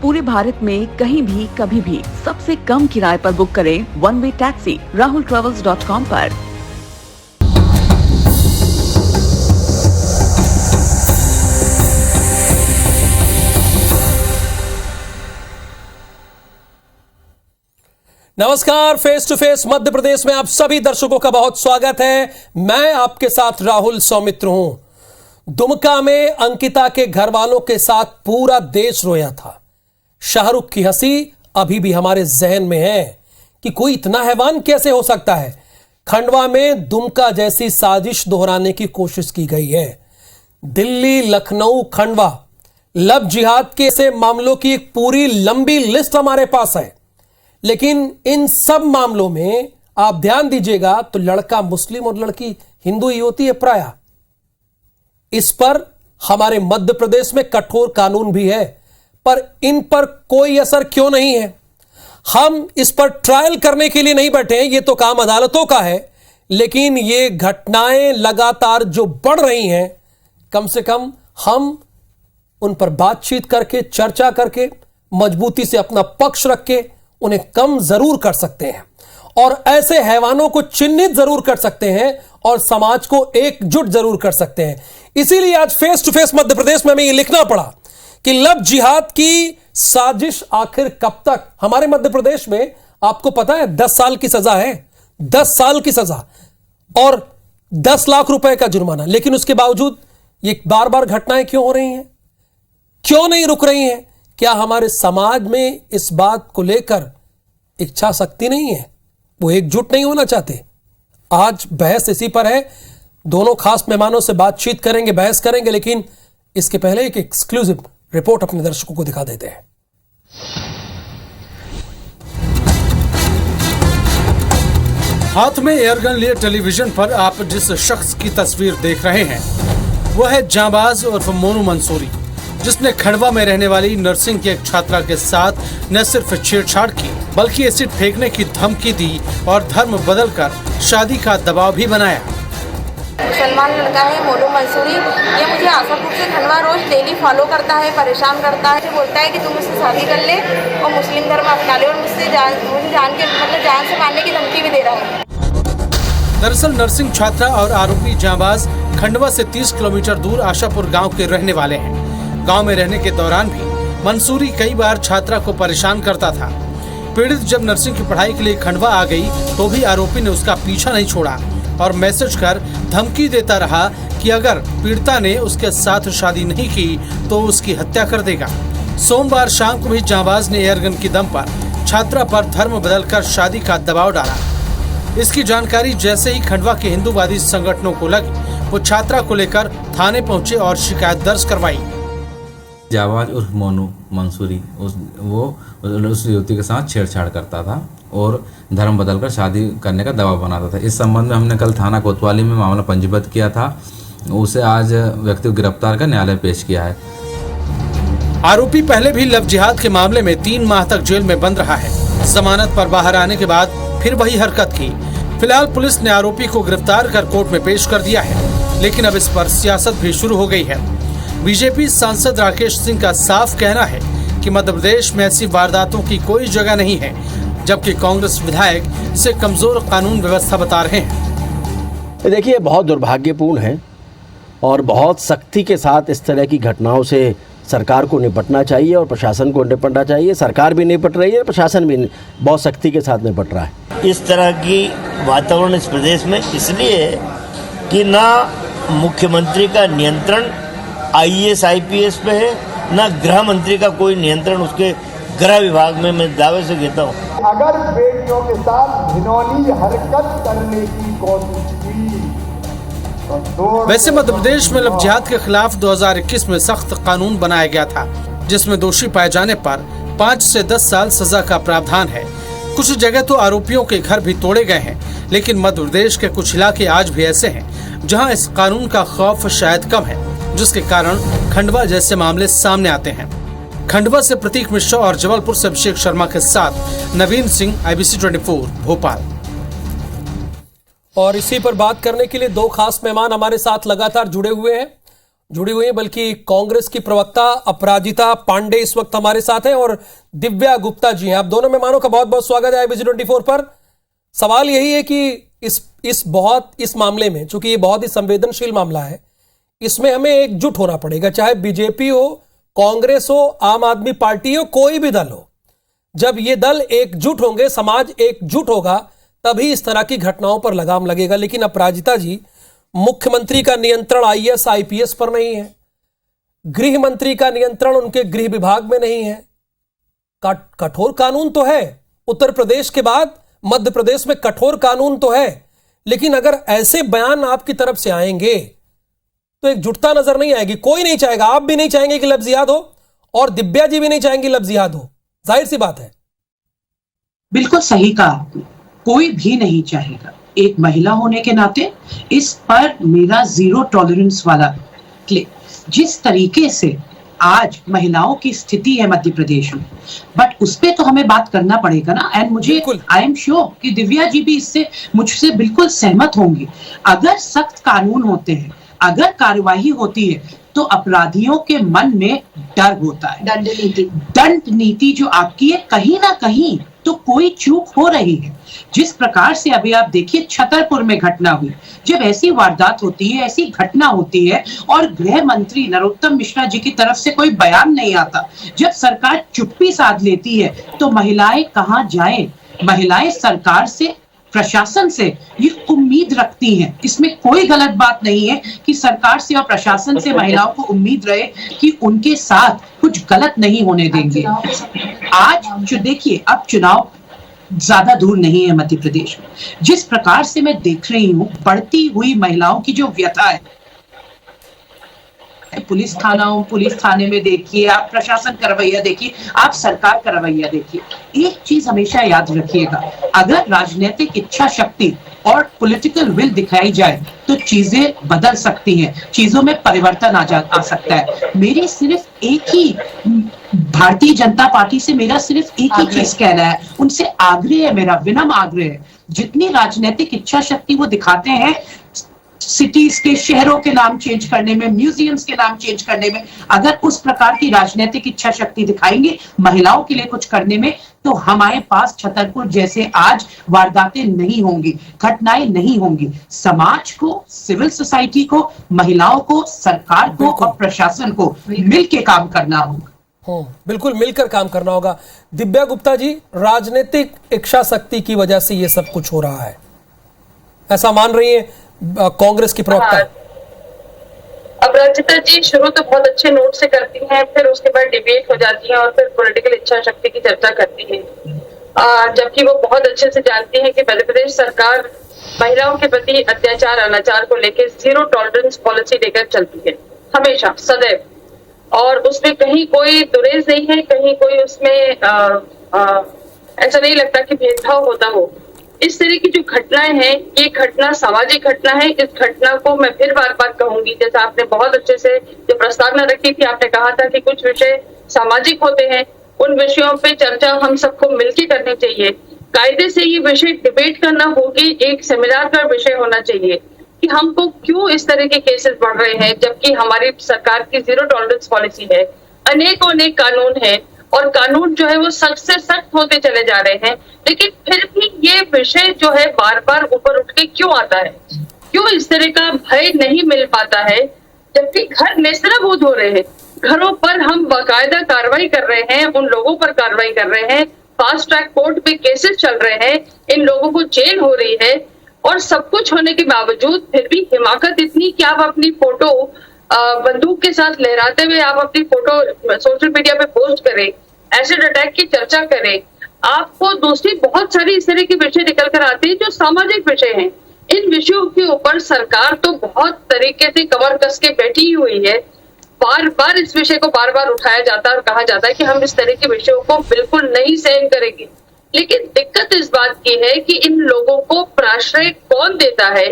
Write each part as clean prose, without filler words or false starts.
पूरे भारत में कहीं भी कभी भी सबसे कम किराए पर बुक करें वन वे टैक्सी rahultravels.com पर। नमस्कार, face to face Madhya Pradesh में आप सभी दर्शकों का बहुत स्वागत है। मैं आपके साथ राहुल सौमित्र हूं। दुमका में अंकिता के घर वालों के साथ पूरा देश रोया था। शाहरुख की हंसी अभी भी हमारे जहन में है कि कोई इतना हैवान कैसे हो सकता है। खंडवा में दुमका जैसी साजिश दोहराने की कोशिश की गई है। दिल्ली, लखनऊ, खंडवा लव जिहाद के ऐसे मामलों की एक पूरी लंबी लिस्ट हमारे पास है, लेकिन इन सब मामलों में आप ध्यान दीजिएगा तो लड़का मुस्लिम और लड़की हिंदू ही होती है प्रायः। इस पर हमारे मध्य प्रदेश में कठोर कानून भी है, पर इन पर कोई असर क्यों नहीं है? हम इस पर ट्रायल करने के लिए नहीं बैठे हैं, ये तो काम अदालतों का है। लेकिन ये घटनाएं लगातार जो बढ़ रही हैं, कम से कम हम उन पर बातचीत करके, चर्चा करके, मजबूती से अपना पक्ष रख के उन्हें कम जरूर कर सकते हैं और ऐसे हैवानों को चिन्हित जरूर कर सकते हैं और समाज को एकजुट जरूर कर सकते हैं। इसीलिए आज face to face Madhya Pradesh में हमें यह लिखना पड़ा कि लव जिहाद की साजिश आखिर कब तक। हमारे मध्य प्रदेश में आपको पता है 10 साल की सजा है, 10 साल की सजा और 10 लाख रुपए का जुर्माना। लेकिन उसके बावजूद ये बार बार घटनाएं क्यों हो रही हैं, क्यों नहीं रुक रही हैं? क्या हमारे समाज में इस बात को लेकर इच्छा शक्ति नहीं है, वो एकजुट नहीं होना चाहते? आज बहस इसी पर है। दोनों खास मेहमानों से बातचीत करेंगे, बहस करेंगे, लेकिन इसके पहले एक एक्सक्लूसिव रिपोर्ट अपने दर्शकों को दिखा देते हैं। हाथ में एयरगन लिए टेलीविजन पर आप जिस शख्स की तस्वीर देख रहे हैं वो है जांबाज उर्फ मोनू मंसूरी, जिसने खंडवा में रहने वाली नर्सिंग की एक छात्रा के साथ न सिर्फ छेड़छाड़ की बल्कि एसिड फेंकने की धमकी दी और धर्म बदलकर शादी का दबाव भी बनाया। मुसलमान लड़का है मोनू मंसूरी, ये मुझे आशापुर से खंडवा रोज डेली फॉलो करता है, परेशान करता है, बोलता है कि तुम मुझसे शादी कर ले और मुस्लिम धर्म अपना ले और मुझे जान से मारने की धमकी भी दे रहा है। दरअसल नर्सिंग छात्रा और आरोपी जांबाज खंडवा से 30 किलोमीटर दूर आशापुर गाँव के रहने वाले हैं। गांव में रहने के दौरान भी मंसूरी कई बार छात्रा को परेशान करता था। पीड़ित जब नर्सिंग की पढ़ाई के लिए खंडवा आ गई तो भी आरोपी ने उसका पीछा नहीं छोड़ा और मैसेज कर धमकी देता रहा कि अगर पीड़िता ने उसके साथ शादी नहीं की तो उसकी हत्या कर देगा। सोमवार शाम को भी जांबाज ने एयरगन की दम पर छात्रा पर धर्म बदलकर शादी का दबाव डाला। इसकी जानकारी जैसे ही खंडवा के हिंदूवादी संगठनों को लगी, वो छात्रा को लेकर थाने पहुँचे और शिकायत दर्ज करवाई। जांबाज उर्फ मोनू मंसूरी उस युवती के साथ छेड़छाड़ करता था और धर्म बदलकर शादी करने का दबाव बनाता था। इस संबंध में हमने कल थाना कोतवाली में मामला पंजीबद्ध किया था। उसे आज व्यक्ति को गिरफ्तार कर न्यायालय पेश किया है। आरोपी पहले भी लव जिहाद के मामले में 3 माह तक जेल में बंद रहा है। जमानत पर बाहर आने के बाद फिर वही हरकत की। फिलहाल पुलिस ने आरोपी को गिरफ्तार कर कोर्ट में पेश कर दिया है, लेकिन अब इस पर सियासत भी शुरू हो गई है। बीजेपी सांसद राकेश सिंह का साफ कहना है कि मध्य प्रदेश में ऐसी वारदातों की कोई जगह नहीं है, जबकि कांग्रेस विधायक इसे कमजोर कानून व्यवस्था बता रहे हैं। देखिए, बहुत दुर्भाग्यपूर्ण है और बहुत सख्ती के साथ इस तरह की घटनाओं से सरकार को निपटना चाहिए और प्रशासन को निपटना चाहिए। सरकार भी निपट रही है, प्रशासन भी बहुत सख्ती के साथ निपट रहा है। इस तरह की वातावरण इस प्रदेश में इसलिए है कि ना मुख्यमंत्री का नियंत्रण IAS IPS पे है, ना गृह मंत्री का कोई नियंत्रण उसके गृह विभाग में। मैं दावे से कहता हूँ, अगर बेटियों के साथ घिनौनी हरकत करने की कोशिश की तो वैसे मध्य प्रदेश में लव जिहाद के खिलाफ 2021 में सख्त कानून बनाया गया था, जिसमें दोषी पाए जाने पर 5 से 10 साल सजा का प्रावधान है। कुछ जगह तो आरोपियों के घर भी तोड़े गए हैं, लेकिन मध्य प्रदेश के कुछ इलाके आज भी ऐसे हैं जहां इस कानून का खौफ शायद कम है, जिसके कारण खंडवा जैसे मामले सामने आते हैं। खंडवा से प्रतीक मिश्रा और जबलपुर से अभिषेक शर्मा के साथ नवीन सिंह, IBC 24 भोपाल। और इसी पर बात करने के लिए 2 खास मेहमान हमारे साथ लगातार जुड़े हुए हैं। जुड़ी हुई हैं, बल्कि कांग्रेस की प्रवक्ता अपराजिता पांडे इस वक्त हमारे साथ हैं और दिव्या गुप्ता जी हैं। आप दोनों मेहमानों का बहुत बहुत स्वागत है IBC 24 पर। सवाल यही है कि इस मामले में, चूंकि ये बहुत ही संवेदनशील मामला है, इसमें हमें एकजुट होना पड़ेगा, चाहे बीजेपी हो, कांग्रेस हो, आम आदमी पार्टी हो, कोई भी दल हो। जब ये दल एकजुट होंगे, समाज एकजुट होगा, तभी इस तरह की घटनाओं पर लगाम लगेगा। लेकिन अपराजिता जी, मुख्यमंत्री का नियंत्रण IAS IPS पर नहीं है, गृह मंत्री का नियंत्रण उनके गृह विभाग में नहीं है। कठोर कानून तो है, उत्तर प्रदेश के बाद मध्य प्रदेश में कठोर कानून तो है, लेकिन अगर ऐसे बयान आपकी तरफ से आएंगे तो एकजुटता नजर नहीं आएगी। कोई नहीं चाहेगा, आप भी नहीं चाहेंगे कि लफ्ज याद हो, और दिव्या जी भी नहीं चाहेंगे लफ्ज याद हो। जाहिर सी बात है। बिल्कुल सही कहा आपने, कोई भी नहीं चाहेगा। एक महिला होने के नाते इस पर मेरा जीरो टॉलरेंस वाला क्लिक, जिस तरीके से आज महिलाओं की स्थिति है मध्य प्रदेश में, बट उस पे तो हमें बात करना पड़ेगा ना। एंड मुझे आई एम श्योर कि दिव्या जी भी इससे मुझसे बिल्कुल सहमत होंगी। अगर सख्त कानून होते हैं, अगर कार्यवाही होती है, तो अपराधियों के मन में डर होता है। दंड नीति जो आपकी है, कहीं ना कहीं तो कोई चूक हो रही है। जिस प्रकार से अभी आप देखिए छतरपुर में घटना हुई, जब ऐसी वारदात होती है, ऐसी घटना होती है और गृह मंत्री नरोत्तम मिश्रा जी की तरफ से कोई बयान नहीं आता, जब सरकार चुप्पी साध लेती है, तो महिलाएं कहां जाएं? महिलाएं सरकार से, प्रशासन से ये उम्मीद रखती हैं। इसमें कोई गलत बात नहीं है कि सरकार से और प्रशासन से महिलाओं को उम्मीद रहे कि उनके साथ कुछ गलत नहीं होने देंगे। आज जो देखिए, अब चुनाव ज्यादा दूर नहीं है मध्य प्रदेश में। जिस प्रकार से मैं देख रही हूँ बढ़ती हुई महिलाओं की जो व्यथा है, पुलिस थाने में देखिए, आप प्रशासन का रवैया देखिए, आप सरकार का रवैया देखिए। एक चीज हमेशा याद रखिएगा, अगर राजनीतिक इच्छा शक्ति और पॉलिटिकल विल दिखाई जाए तो चीजें बदल सकती हैं, चीजों में परिवर्तन आ सकता है। मेरी सिर्फ एक ही भारतीय जनता पार्टी से मेरा सिर्फ एक ही चीज कहना है, उनसे आग्रह है, मेरा विनम्र आग्रह है, जितनी राजनीतिक इच्छा शक्ति वो दिखाते हैं सिटीज के, शहरों के नाम चेंज करने में, म्यूजियम्स के नाम चेंज करने में, अगर उस प्रकार की राजनीतिक इच्छा शक्ति दिखाएंगे महिलाओं के लिए कुछ करने में, तो हमारे पास छतरपुर जैसे आज वारदातें नहीं होंगी, घटनाएं नहीं होंगी। समाज को, सिविल सोसाइटी को, महिलाओं को, सरकार को और प्रशासन को मिलकर काम करना होगा। बिल्कुल मिलकर काम करना होगा। दिव्या गुप्ता जी, राजनीतिक इच्छा शक्ति की वजह से ये सब कुछ हो रहा है, ऐसा मान रही है कांग्रेस की प्रवक्ता? अपराजिता जी शुरू तो बहुत अच्छे नोट से करती हैं, फिर उसके बाद डिबेट हो जाती है और फिर पॉलिटिकल इच्छा शक्ति की चर्चा करती है, जबकि वो बहुत अच्छे से जानती हैं कि मध्य प्रदेश सरकार महिलाओं के प्रति अत्याचार, अनाचार को लेकर जीरो टॉलरेंस पॉलिसी लेकर चलती है, हमेशा, सदैव। और उसमें कहीं कोई दुरेज नहीं है, कहीं कोई उसमें ऐसा नहीं लगता कि भेदभाव होता हो। इस तरह की जो घटनाएं हैं, ये घटना सामाजिक घटना है। इस घटना को मैं फिर बार बार कहूंगी, जैसा आपने बहुत अच्छे से जो प्रस्तावना रखी थी, आपने कहा था कि कुछ विषय सामाजिक होते हैं, उन विषयों पे चर्चा हम सबको मिलकर करनी चाहिए। कायदे से ये विषय डिबेट करना होगी, एक सेमिनार का विषय होना चाहिए कि हमको क्यों इस तरह के केसेस बढ़ रहे हैं, जबकि हमारी सरकार की जीरो टॉलरेंस पॉलिसी है, अनेक कानून है और कानून जो है वो सख्त से सख्त होते चले जा रहे हैं, लेकिन फिर भी ये विषय जो है बार बार ऊपर उठ के क्यों आता है? क्यों इस तरह का भय नहीं मिल पाता है, जबकि घर नेस्तनाबूद हो रहे हैं, घरों पर हम बाकायदा कार्रवाई कर रहे हैं, उन लोगों पर कार्रवाई कर रहे हैं, फास्ट ट्रैक कोर्ट पे केसेस चल रहे हैं, इन लोगों को जेल हो रही है, और सब कुछ होने के बावजूद फिर भी हिमाकत इतनी कि आप अपनी फोटो बंदूक के साथ लहराते हुए आप अपनी फोटो सोशल मीडिया पे पोस्ट करें, एसिड अटैक की चर्चा करें। आपको दूसरी बहुत सारी इस तरह के विषय निकल कर आते हैं जो सामाजिक विषय हैं। इन विषयों के ऊपर सरकार तो बहुत तरीके से कमर कस के बैठी हुई है, बार बार इस विषय को बार बार उठाया जाता है और कहा जाता है कि हम इस तरह के विषयों को बिल्कुल नहीं सहन करेंगे। लेकिन दिक्कत इस बात की है कि इन लोगों को प्राश्रय कौन देता है,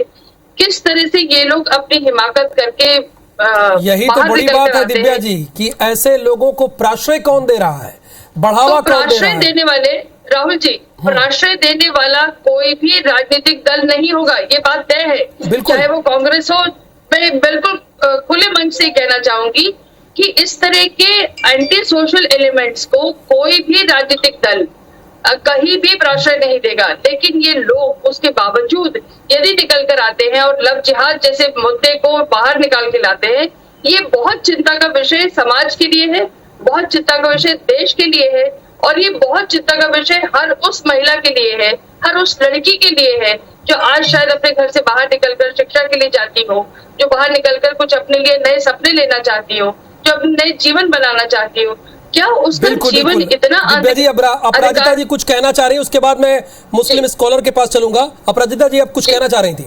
किस तरह से ये लोग अपनी हिमाकत करके यही तो बड़ी बात है दिव्या जी कि ऐसे लोगों को प्राश्रय कौन दे रहा है, बढ़ावा कौन दे रहा है? प्राश्रय देने वाले, राहुल जी, प्राश्रय देने वाला कोई भी राजनीतिक दल नहीं होगा, ये बात तय है। चाहे वो कांग्रेस हो, मैं बिल्कुल खुले मंच से कहना चाहूंगी कि इस तरह के एंटी सोशल एलिमेंट्स को कोई भी राजनीतिक दल कहीं भी प्रश्रय नहीं देगा, लेकिन ये लोग उसके बावजूद यदि निकल कर आते हैं और लव जिहाद जैसे मुद्दे को बाहर निकाल के लाते हैं, ये बहुत चिंता का विषय समाज के लिए है, बहुत चिंता का विषय देश के लिए है, और ये बहुत चिंता का विषय हर उस महिला के लिए है, हर उस लड़की के लिए है जो आज शायद अपने घर से बाहर निकलकर शिक्षा के लिए जाती हो, जो बाहर निकलकर कुछ अपने लिए नए सपने लेना चाहती हो, जो अपने नए जीवन बनाना चाहती हो। क्या उसका जीवन इतना दिव्या जी, अपराजिता जी कुछ कहना चाह रही है, उसके बाद मैं मुस्लिम स्कॉलर के पास चलूंगा। अपराजिता जी, अब कुछ कहना चाह रही थी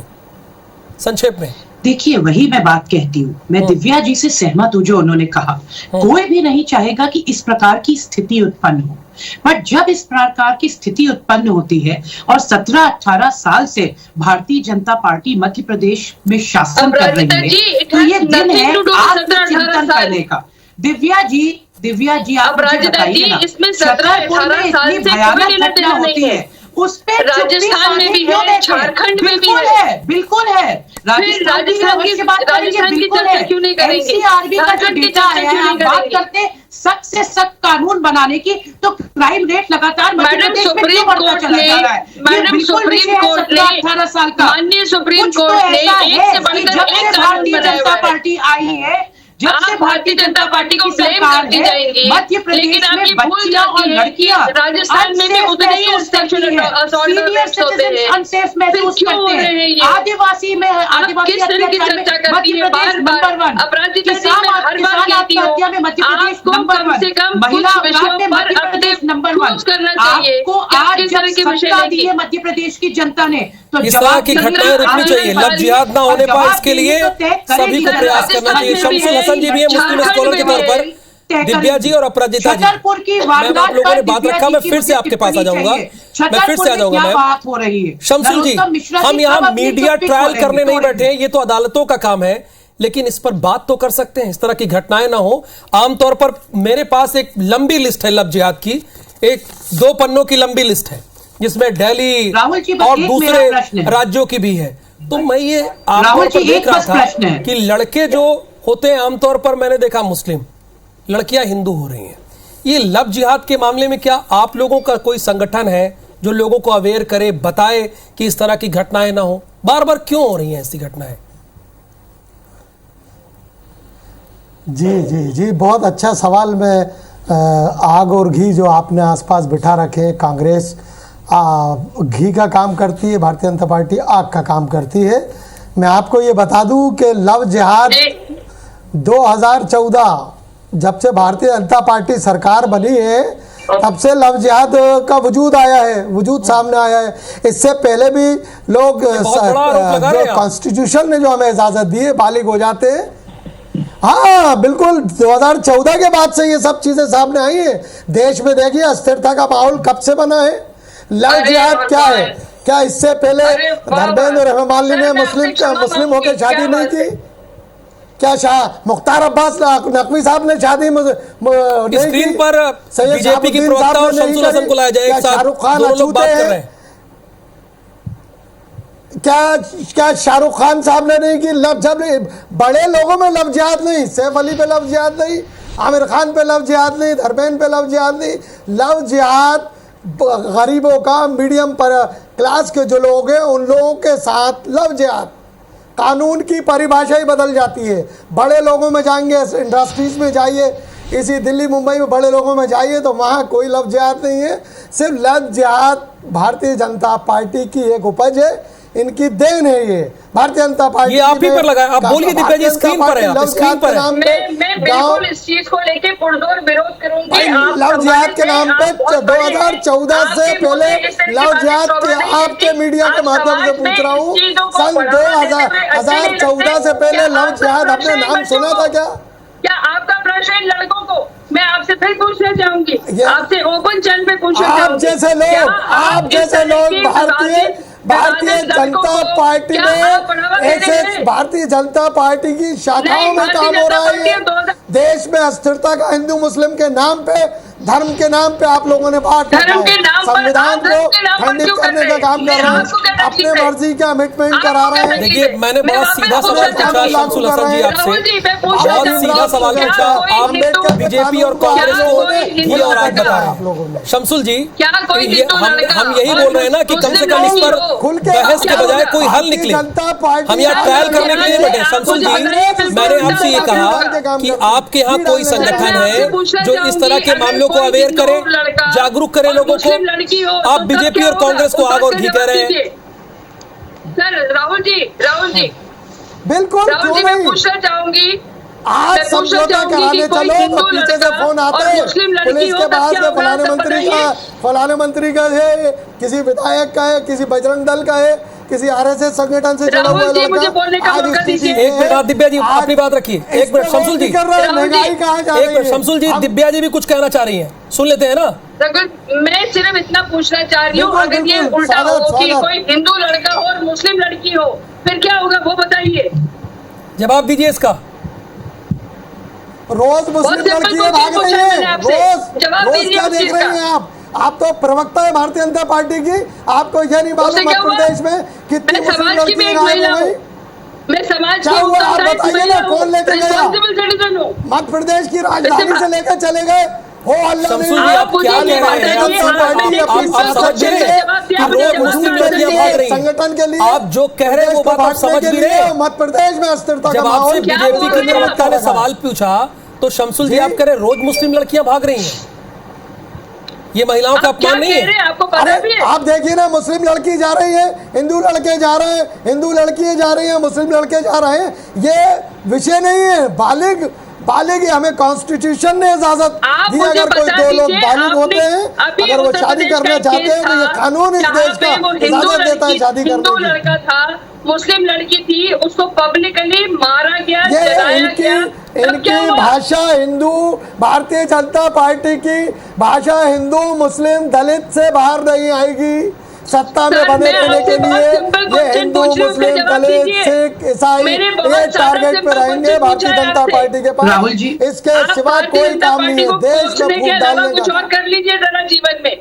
संक्षेप में। देखिए, वही मैं बात कहती हूँ, मैं दिव्या जी से सहमत हूँ जो उन्होंने कहा। कोई भी नहीं चाहेगा कि इस प्रकार की स्थिति उत्पन्न हो, पर जब इस प्रकार की स्थिति उत्पन्न होती है और 17-18 साल से भारतीय जनता पार्टी मध्य प्रदेश में शासन कर रही है, तो ये दिन है आत्मचिंतन करने का। दिव्या जी आप मुझे बताइए ना, छतरपुर में इतनी भयानक घटना होती है, उस पे राजस्थान में भी है, झारखंड में भी है, बिल्कुल है। राजस्थान की बात करेंगे, बिल्कुल है। एनसीआरबी का जो डेटा आया है, आप बात करते सख्त से सख्त कानून बनाने की, तो क्राइम रेट लगातार मध्य प्रदेश में क्यों बढ़ता चला जा रहा है? मैडम सुप्रीम कोर्ट ने 18 साल का माननीय सुप्रीम कोर्ट ने एक से बढ़कर एक भारतीय जनता पार्टी आई है, जब से भारतीय जनता पार्टी की सरकार है, मध्य प्रदेश में बच्चियां और लड़कियां राजस्थान में भी उतने ही अनसेफ महसूस करते हैं। आदिवासी में आदिवासी अत्याचार में मध्य प्रदेश नंबर 1, किसान आत्महत्या में मध्य प्रदेश नंबर 1, महिला अपराध में मध्य प्रदेश नंबर 1। आपको आज जब सत्ता दी है मध्य प्रदेश की जनता ने, तो इस तरह की घटनाएं रुकनी चाहिए, लव जिहाद ना होने पाए, इसके लिए सभी को प्रयास करना चाहिए। शमसुल हसन जी भी है मुस्लिम स्कॉलर के तौर पर, दिव्या जी और अपराजिता जी, मैम आप लोगों ने बात रखा, मैं फिर से आपके पास आ जाऊंगा, मैं फिर से आ जाऊंगा। मैम शमसुल जी, हम यहाँ मीडिया ट्रायल करने नहीं बैठे हैं, ये तो अदालतों का काम है, लेकिन इस पर बात तो कर सकते हैं, इस तरह की घटनाएं ना हो। आमतौर पर मेरे पास एक लंबी लिस्ट है लव जिहाद की, एक 2 पन्नों की लंबी लिस्ट है, जिसमें दिल्ली और दूसरे राज्यों की भी है। तो मैं ये आमतौर पर देख रहा था कि लड़के जो होते हैं आमतौर पर मैंने देखा मुस्लिम, लड़कियां हिंदू हो रही हैं। ये लव जिहाद के मामले में क्या आप लोगों का कोई संगठन है जो लोगों को अवेयर करे, बताए कि इस तरह की घटनाएं ना हो? बार बार क्यों हो रही हैं ऐसी घटनाएं? जी, बहुत अच्छा सवाल। में आग और घी जो आपने आसपास बिठा रखे, कांग्रेस घी का काम करती है, भारतीय जनता पार्टी आग का काम करती है। मैं आपको ये बता दूं कि लव जिहाद 2014 जब से भारतीय जनता पार्टी सरकार बनी है, तब से लव जिहाद का वजूद आया है, वजूद सामने आया है। इससे पहले भी लोग जो कॉन्स्टिट्यूशन ने जो हमें इजाजत दी है, बालिग हो जाते हैं। हाँ बिल्कुल, 2014 के बाद से ये सब चीजें सामने आई है। देश में देखिए अस्थिरता का माहौल कब से बना है। लव जिहाद क्या है? क्या इससे पहले धर्मेंद्र और हेमा मालिनी ने मुस्लिम होकर शादी नहीं की? क्या मुख्तार अब्बास नकवी साहब ने शादी स्क्रीन पर बीजेपी की प्रवक्ता और शमसुल हसन को लाया जाए एक साथ, शाहरुख खान लोग बात कर रहे हैं। क्या शाहरुख खान साहब ने नहीं की? जब बड़े लोगों में लव जिहाद नहीं, सैफ अली पे लव जिहाद नहीं, आमिर खान पे लव जिहाद नहीं, धर्मेंद्र पे लव जिहाद नहीं। लव जिहाद गरीबों का, मीडियम पर क्लास के जो लोग हैं उन लोगों के साथ लव जिहाद। कानून की परिभाषा ही बदल जाती है। बड़े लोगों में जाएंगे, इंडस्ट्रीज में जाइए, इसी दिल्ली मुंबई में बड़े लोगों में जाइए तो वहाँ कोई लव जिहाद नहीं है। सिर्फ लव जिहाद भारतीय जनता पार्टी की एक उपज है, इनकी देन है ये भारतीय जनता पार्टी। ये आप ही पर लगा, आप बोलिए दिव्या जी, स्क्रीन पर है, आप स्क्रीन पर है। मैं बिल्कुल इस चीज को लेके पुरजोर विरोध करूंगी। लव जिहाद के नाम पे 2014 से पहले लव जिहाद के आपके मीडिया के माध्यम से पूछ रहा हूँ, सन 2014 से पहले लव जिहाद आपने नाम सुना था क्या? क्या आपका प्रश्न है लड़कों को? मैं आपसे फिर पूछना चाहूंगी, आपसे ओपन चैनल पे पूछना चाहूंगी। आप जैसे लोग भारतीय जनता पार्टी में ऐसे भारतीय जनता पार्टी की शाखाओं में काम हो रहा है। देश में अस्थिरता का हिंदू मुस्लिम के नाम पे धर्म के नाम पे आप लोगों ने बांट रखा धर्म के है, नाम पर संविधान को खंडित क्यों कर करने रहे का हैं? काम कर रहे आपको क्या हैं, अपने तकलीफ है? मर्जी का अमेंडमेंट आपको करा क्या रहे हैं। तकलीफ है? देखिए मैंने मैं बड़ा वापस सीधा पूछना सवाल पूछा चाहूंगी। शमसुल हसन जी राहुल जी, मैं आपसे, पूछना बहुत चाहूंगी, सीधा सवाल क्या पूछा। कोई आप हिंदू- बीजेपी और क्या कांग्रेस को कोई हिंदू घी और आग लड़का- बता रहे हैं। शमसुल जी क्या कोई ये हिंदू लड़का हम यही और बोल रहे हैं ना कि कम से कम इस मुस्लिम पर लड़की खुल के बहस के क्या बजाय होगा? कोई हल भारतीय निकले। जनता पार्टी हम यहाँ ट्रायल करने के लिए बैठे। शमसुल जी मैंने आपसे ये कहा कि आपके यहाँ कोई संगठन है जो इस तरह के मामलों को अवेयर करे, जागरूक करे लोगों को, आप बीजेपी और कांग्रेस को आग और घी कह रहे हैं। सर राहुल जी बिल्कुल राहुल क्यों जी मैं नहीं, पूछना चाहूंगी, आज मैं पूछना समझौता चाहूंगी कराने कि कोई चलो तो हिंदू पीछे से लड़का फोन आते और हैं मुस्लिम लड़की पुलिस हो के तब पास क्या में होगा? फलाने सब मंत्री का है, किसी विधायक का है, किसी बजरंग दल का है, किसी आरएसएस संगठन से जुड़ा हुआ राहुल जी, मुझे बोलने का आज मौका स्थिति दीजिए। ये एक मिनट है, दिव्या जी आज अपनी बात रखिए। इस एक मिनट पे शमसुल जी, कर रहे हैं, राहुल जी, महंगाई कहाँ जा एक रही मिनट है? शमसुल जी, हम- दिव्या जी भी कुछ कहना चाह रही हैं, सुन लेते हैं ना। मैं सिर्फ इतना पूछना चाह रही हूँ, बिल्कुल, अगर ये बिल्कुल, उल्टा हो कि स्वागत। कोई हिंदू लड़का हो और मुस्लिम लड़की हो, फिर क्या होगा वो बताइए। जवाब दीजिए इसका। रोज मुस्लिम simple लड़कियां question भाग रही पूछा मैंने हैं, आपसे। जवाब रोज दीजिए क्या उस देख चीज रही का। हैं आप तो प्रवक्ता है भारतीय जनता पार्टी की, आपको यह नहीं मालूम उससे क्या मध्य हुआ? प्रदेश में कितनी मैं मुस्लिम समाज की भी लड़कियां एक गायब महिला हो हूँ, गई? मैं समाज क्या की हुआ आप उत्तरदायी बताइए महिला ना, हूँ, कौन लेके गया? responsible citizen हूँ। मध्य प्रदेश की राजधानी वैसे से लेकर चले गए हो, अल्लाह ने शमसुल जी आप मुझे क्या ये कह रहे हैं? बताइए, आप पार्टी आप अपनी आप समझ भी रहे हैं कि रोज मुस्लिम लड़कियां भाग रही हैं। संगठन के लिए आप जो कह रहे हैं वो बात आप समझ भी रहे हैं। मध्य प्रदेश में अस्थिरता का जब आपसे माहौल बीजेपी बोल के रहे हैं प्रवक्ता आप? ने सवाल पूछा तो शमसुल जी जी। आप कह रहे हैं रोज मुस्लिम लड़कियां भाग रही हैं, ये महिलाओं का आप क्या अपमान नहीं कह रहे है। हैं? आपको पता भी अरे है? आप देखिए ना, मुस्लिम लड़की जा रही है, हिंदू लड़के जा रहे हैं, हिंदू लड़कियां जा रही हैं, मुस्लिम लड़के जा रहे हैं, ये विषय नहीं है। बालिग हमें कॉन्स्टिट्यूशन ने इजाजत आप दी, मुझे अगर कोई बता दो लोग दीजिए, बालिग आपने होते हैं, अभी अगर वो उत्तर शादी प्रदेश करना का एक चाहते हैं केस तो ये था, कानून इस जहाँ देश पे वो का हिंदू इजाजत देता है शादी हिंदू करने की। लड़का था, मुस्लिम लड़की थी, उसको पब्लिकली मारा गया, ये जलाया गया, तब क्या इनकी हुआ? भाषा हिंदू, भारतीय जनता पार्टी की भाषा हिंदू मुस्लिम दलित से बाहर नहीं आएगी। सत्ता में सर, बने मैं रहने के आपसे बहुत लिए simple ये question हिंदू पूछ रही हूँ, मुस्लिम जवाब दलित दीजिए। सिख ईसाई मैंने बहुत ये सारा टारगेट पे simple रहेंगे question भारतीय पूछा है जनता आपसे। पार्टी के पास। राहुल जी, इसके आप सिवा भारतीय कोई जनता काम नहीं पार्टी है को देश में कोसने के फूट अलावा डालने कुछ का। और कर लीजिए जरा जीवन में।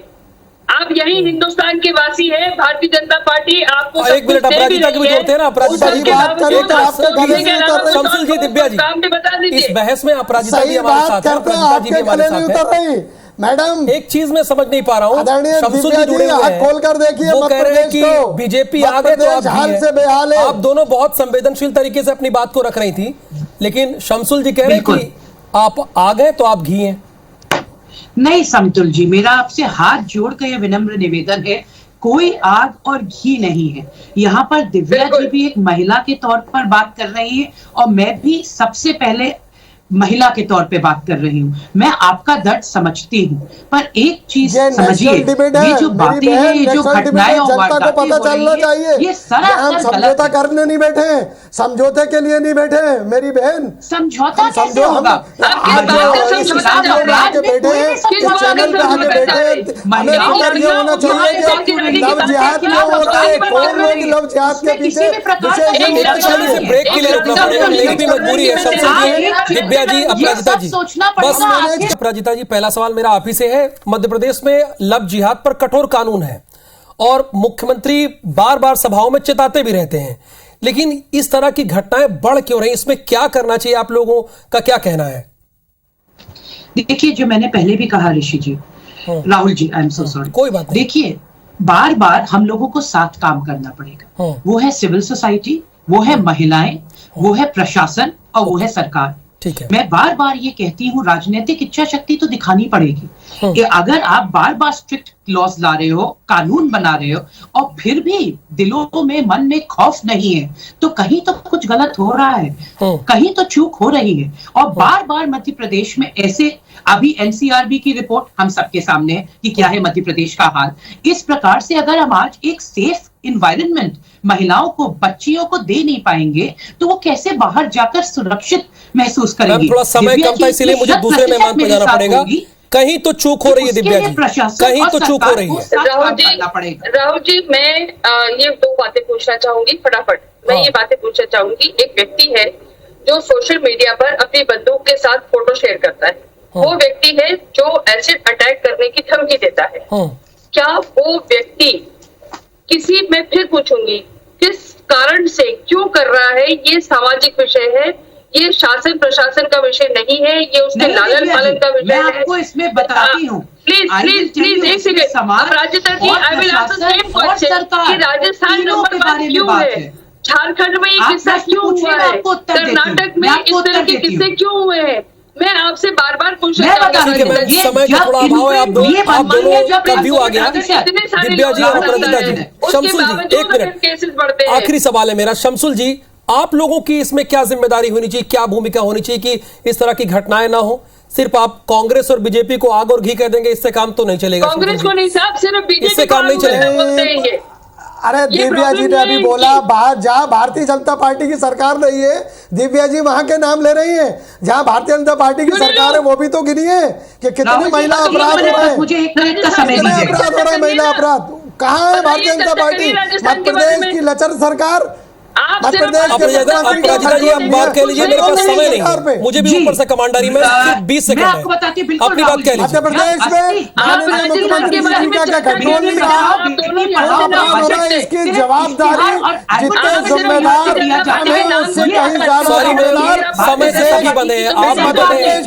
आप यही हिंदुस्तान के वासी हैं, भारतीय जनता पार्टी आपको एक मिनट अपराजिता की भी जोड़ते हैं ना, अपराजिता जी सही बात करें तो आपके गले से उतर रही। शमसुल जी, दिव्या जी, काम भी बता इस दीजिए। बहस में अपराजिता जी सही हमारे बात साथ है, करते हैं, अपराजिता जी भी आपके हमारे गले नहीं साथ उतर है। रही मैडम। एक चीज मैं समझ नहीं पा रहा हूँ, आदरणीय शमसुल दिव्या जी जुड़े जी, हुए आँख हैं, खोल कर देखिए वो मध्य कह रहे हैं प्रदेश कि को। बीजेपी मध्य आगे तो आप प्रदेश हाल भी से हैं। बेहाल है। आप दोनों बहुत संवेदनशील तरीके से अपनी बात को रख रही थी, लेकिन शमसुल जी कह रहे हैं कि आप आ गए तो आप घी हैं। नहीं समतुल जी, मेरा आपसे हाथ जोड़ कर यह विनम्र निवेदन है, कोई आग और घी नहीं है। यहाँ पर दिव्या जी भी एक महिला के तौर पर बात कर रही है और मैं भी सबसे पहले महिला के तौर पे बात कर रही हूँ। मैं आपका दर्द समझती हूँ, पर एक चीज ये समझिए, नेशनल डिबेट है, ये जो मेरी बातें बहन, हैं, ये जो नेशनल डिबेट घटनाएं है, और जनता को वारदातें पता हो रही चलना हैं, चाहिए। ये हम सरासर समझौता गलत है। करने नहीं बैठे हैं, समझौते के लिए नहीं बैठे हैं मेरी बहन। समझौता कैसे समझो होगा? आज जो इस स्टूडियो में आके बैठे हैं, इस चैनल पे आके बैठे हैं, हमें फिक्र ये होना चाहिए कि लव जिहाद क्यों होता है, कौन लोग लव जिहाद के पीछे ब्रेक के लिए रुकना पड़ेगा, मेरी भी मजबूरी है। शमसुल जी, दिव्या जी, अपराजिता जी, बस अपराजिता जी, पहला सवाल मेरा आप ही से है। मध्य प्रदेश में लव जिहाद पर कठोर कानून है और मुख्यमंत्री बार बार सभाओं में चेताते भी रहते हैं, लेकिन इस तरह की घटनाएं बढ़ क्यों रही? इसमें क्या करना चाहिए? आप लोगों का क्या कहना है? देखिए, जो मैंने पहले भी कहा ऋषि जी, Rahul ji, I am so sorry, कोई बात नहीं। देखिए, बार बार हम लोगों को साथ काम करना पड़ेगा। वो है सिविल सोसाइटी, वो है महिलाएं, वो है प्रशासन और वो है सरकार। ठीक है। मैं बार बार ये कहती हूँ, राजनीतिक इच्छा शक्ति तो दिखानी पड़ेगी। कि अगर आप बार बार स्ट्रिक्ट लॉज ला रहे हो, कानून बना रहे हो और फिर भी दिलों में, मन में खौफ नहीं है, तो कहीं तो कुछ गलत हो रहा है, कहीं तो चूक हो रही है। और बार बार मध्य प्रदेश में ऐसे, अभी एनसीआरबी की रिपोर्ट हम सबके सामने है कि क्या है मध्य प्रदेश का हाल। इस प्रकार से अगर हम आज एक सेफ इन्वायरमेंट महिलाओं को, बच्चियों को दे नहीं पाएंगे, तो वो कैसे बाहर जाकर सुरक्षित महसूस करेंगी? थोड़ा समय कम था, इसलिए मुझे दूसरे मेहमान पे जाना पड़ेगा। कहीं तो चूक हो रही है दिव्या जी, कहीं तो चूक हो रही है। राहुल जी, मैं ये दो बातें पूछना चाहूंगी फटाफट। मैं ये बातें पूछना चाहूंगी। एक व्यक्ति है जो सोशल मीडिया पर अपनी बंदूक के साथ फोटो शेयर करता है, वो व्यक्ति है जो एसिड अटैक करने की धमकी देता है। क्या वो व्यक्ति किसी, मैं फिर पूछूंगी, किस कारण से क्यों कर रहा है? ये सामाजिक विषय है, ये शासन प्रशासन का विषय नहीं है, ये उसके लालन पालन का विषय है। मैं आपको इसमें बताती हूँ। प्लीज एक सेकंड। राजस्थान की I will ask the same question कि राजस्थान नंबर 1 क्यों है? झारखंड में ये किस्सा क्यों हुआ है? कर्नाटक में इस तरह के किस्से क्यों हुए हैं? मैं आपसे बार बार पूछ रहा हूँ। समय का थोड़ा अभाव है, आप दोनों का व्यू आ गया। दिव्या जी और प्रगीता जी, शमसुल जी एक मिनट, आखिरी सवाल है मेरा। शमसुल जी, आप लोगों की इसमें क्या जिम्मेदारी होनी चाहिए, क्या भूमिका होनी चाहिए कि इस तरह की घटनाएं ना हो? सिर्फ आप कांग्रेस और बीजेपी को आग और घी कह देंगे, इससे काम तो नहीं चलेगा। कांग्रेस को नहीं साहब, सिर्फ बीजेपी इससे काम नहीं चलेगा। अरे दिव्या जी ने अभी बोला, जहाँ भारतीय जनता पार्टी की सरकार नहीं है, दिव्या जी वहां के नाम ले रही है। जहाँ भारतीय जनता पार्टी की सरकार है वो भी तो गिनी है कि कितने महिला अपराध हो रहे हैं, कितने अपराध हो रहे हैं, महिला अपराध। कहाँ है भारतीय जनता पार्टी? मध्य प्रदेश की लचर सरकार, अपराजिता जी आप बात कह लीजिए, मेरे पास समय नहीं, मुझे भी ऊपर से कमांडरी में सिर्फ 20 सेकंड है, अपनी बात कह लीजिए। मध्य प्रदेश में माननीय मुख्यमंत्री जी का क्या कंट्रोल नहीं रहा? इसकी जवाबदारी जितने जिम्मेदार हैं उससे कहीं ज्यादा समय से सभी बंधे हैं, आप भी बंधे हैं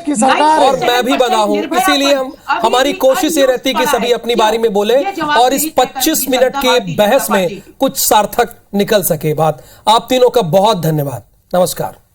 और मैं भी बंधा हूं, इसीलिए हमारी कोशिश ये रहती है कि सभी अपनी बारी में बोले और इस 25 मिनट की बहस में कुछ सार्थक निकल सके बात। आप तीनों का बहुत धन्यवाद। नमस्कार।